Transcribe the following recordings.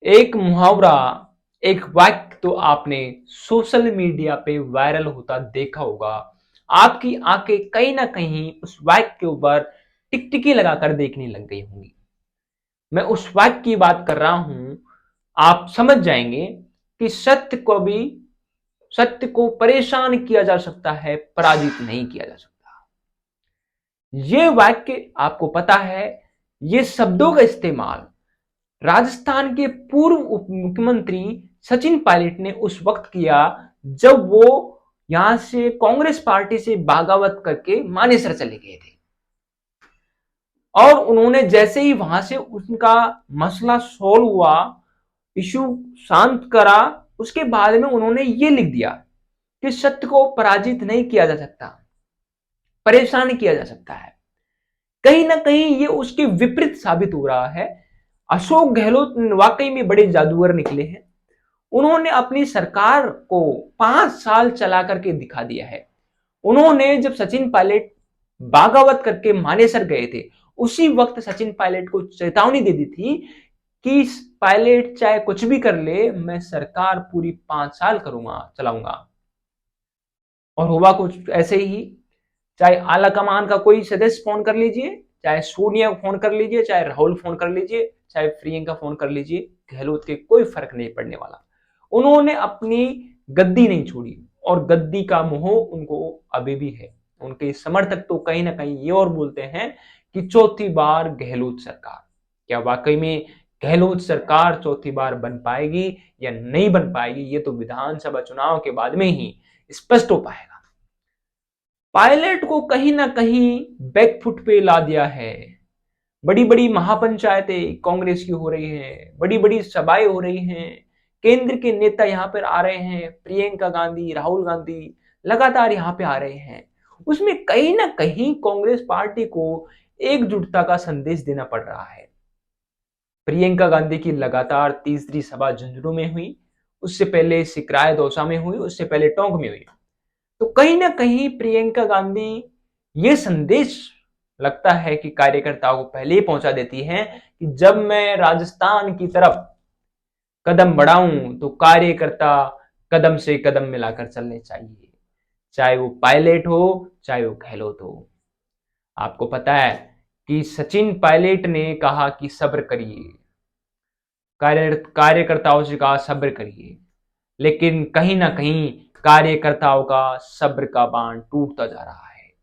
एक मुहावरा, एक वाक्य तो आपने सोशल मीडिया पे वायरल होता देखा होगा। आपकी आंखें कहीं ना कहीं उस वाक्य के ऊपर टिकटिकी लगाकर देखने लग गई होंगी। मैं उस वाक्य की बात कर रहा हूं। आप समझ जाएंगे कि सत्य को परेशान किया जा सकता है, पराजित नहीं किया जा सकता। ये वाक्य आपको पता है। ये शब्दों का इस्तेमाल राजस्थान के पूर्व उप मुख्यमंत्री सचिन पायलट ने उस वक्त किया जब वो यहां से कांग्रेस पार्टी से बगावत करके मानेसर चले गए थे। और उन्होंने जैसे ही वहां से उनका मसला सॉल्व हुआ, इशू शांत करा, उसके बाद में उन्होंने ये लिख दिया कि सत्य को पराजित नहीं किया जा सकता, परेशान किया जा सकता है। कहीं ना कहीं ये उसके विपरीत साबित हो रहा है। अशोक गहलोत वाकई में बड़े जादूगर निकले हैं। उन्होंने अपनी सरकार को 5 साल चला करके दिखा दिया है। उन्होंने जब सचिन पायलट बागावत करके मानेसर गए थे, उसी वक्त सचिन पायलट को चेतावनी दे दी थी कि पायलट चाहे कुछ भी कर ले, मैं सरकार पूरी 5 साल करूंगा, चलाऊंगा। और हुआ कुछ ऐसे ही। चाहे आला कमान का कोई सदस्य फोन कर लीजिए, चाहे सोनिया फोन कर लीजिए, चाहे राहुल फोन कर लीजिए, चाहे प्रियंका फोन कर लीजिए, गहलोत के कोई फर्क नहीं पड़ने वाला। उन्होंने अपनी गद्दी नहीं छोड़ी और गद्दी का मोह उनको अभी भी है। उनके समर्थक तो कहीं ना कहीं ये और बोलते हैं कि चौथी बार गहलोत सरकार। क्या वाकई में गहलोत सरकार चौथी बार बन पाएगी या नहीं बन पाएगी, ये तो विधानसभा चुनाव के बाद में ही स्पष्ट हो पाएगा। पायलट को कहीं ना कहीं बैकफुट पे ला दिया है। बड़ी बड़ी महापंचायतें कांग्रेस की हो रही हैं, बड़ी बड़ी सभाएं हो रही हैं, केंद्र के नेता यहां पर आ रहे हैं, प्रियंका गांधी, राहुल गांधी लगातार यहां पे आ रहे हैं। उसमें कहीं ना कहीं कांग्रेस पार्टी को एकजुटता का संदेश देना पड़ रहा है। प्रियंका गांधी की लगातार तीसरी सभा झुंझुनू में हुई, उससे पहले सिकराय दौसा में हुई, उससे पहले टोंक में हुई। तो कहीं ना कहीं प्रियंका गांधी ये संदेश लगता है कि कार्यकर्ताओं को पहले ही पहुंचा देती हैं कि जब मैं राजस्थान की तरफ कदम बढ़ाऊं तो कार्यकर्ता कदम से कदम मिलाकर चलने चाहिए, चाहे वो पायलट हो, चाहे वो गहलोत हो। आपको पता है कि सचिन पायलट ने कहा कि सब्र करिए, कार्यकर्ताओं से कहा सब्र करिए, लेकिन कहीं ना कहीं कार्यकर्ताओं का सब्र का बांध टूटता जा रहा है।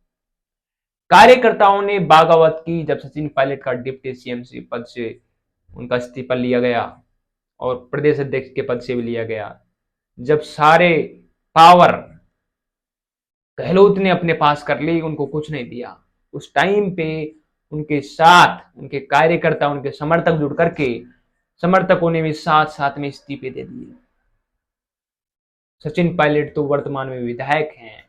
कार्यकर्ताओं ने बगावत की जब सचिन पायलट का डिप्टी सीएम से पद से उनका इस्तीफा लिया गया और प्रदेश अध्यक्ष के पद से भी लिया गया। जब सारे पावर गहलोत ने अपने पास कर ली, उनको कुछ नहीं दिया। उस टाइम पे उनके साथ उनके कार्यकर्ता, उनके समर्थक जुड़ करके समर्थकों ने भी साथ साथ में इस्तीफे दे दिए। सचिन पायलट तो वर्तमान में विधायक हैं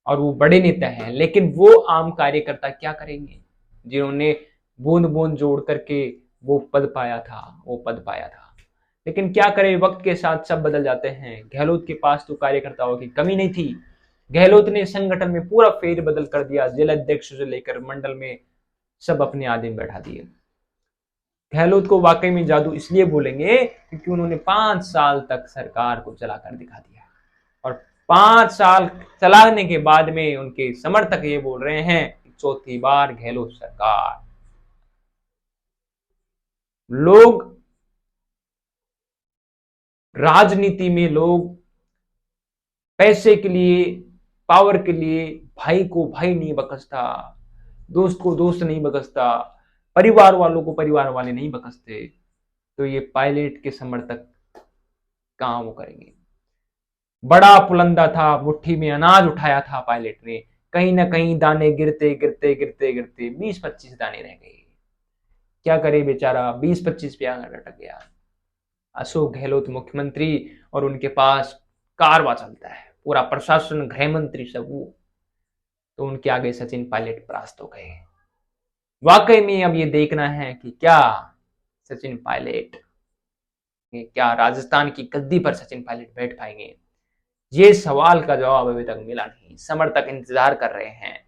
और वो बड़े नेता हैं, लेकिन वो आम कार्यकर्ता क्या करेंगे जिन्होंने बूंद बूंद जोड़ करके वो पद पाया था, वो पद पाया था। लेकिन क्या करें, वक्त के साथ सब बदल जाते हैं। गहलोत के पास तो कार्यकर्ताओं की कमी नहीं थी। गहलोत ने संगठन में पूरा फेर बदल कर दिया, जिला अध्यक्ष से लेकर मंडल में सब अपने आदमी बैठा दिए। गहलोत को वाकई में जादू इसलिए बोलेंगे क्योंकि उन्होंने 5 साल तक सरकार को चलाकर दिखा दिया। और 5 साल चलाने के बाद में उनके समर्थक ये बोल रहे हैं कि चौथी बार गहलोत सरकार। लोग राजनीति में लोग पैसे के लिए, पावर के लिए भाई को भाई नहीं बकसता, दोस्त को दोस्त नहीं बकसता, परिवार वालों को परिवार वाले नहीं बकसते। तो ये पायलट के समर्थक कहां वो करेंगे। बड़ा पुलंदा था, मुट्ठी में अनाज उठाया था पायलट ने, कहीं ना कहीं दाने गिरते गिरते गिरते गिरते 20-25 दाने रह गए। क्या करे बेचारा, 20-25 पे आकर अटक गया। अशोक गहलोत मुख्यमंत्री और उनके पास कारवा चलता है, पूरा प्रशासन, गृह मंत्री सब वो। तो उनके आगे सचिन पायलट परास्त हो गए। वाकई में अब ये देखना है कि क्या सचिन पायलट, क्या राजस्थान की गद्दी पर सचिन पायलट बैठ पाएंगे। ये सवाल का जवाब अभी तक मिला नहीं। समर्थक इंतजार कर रहे हैं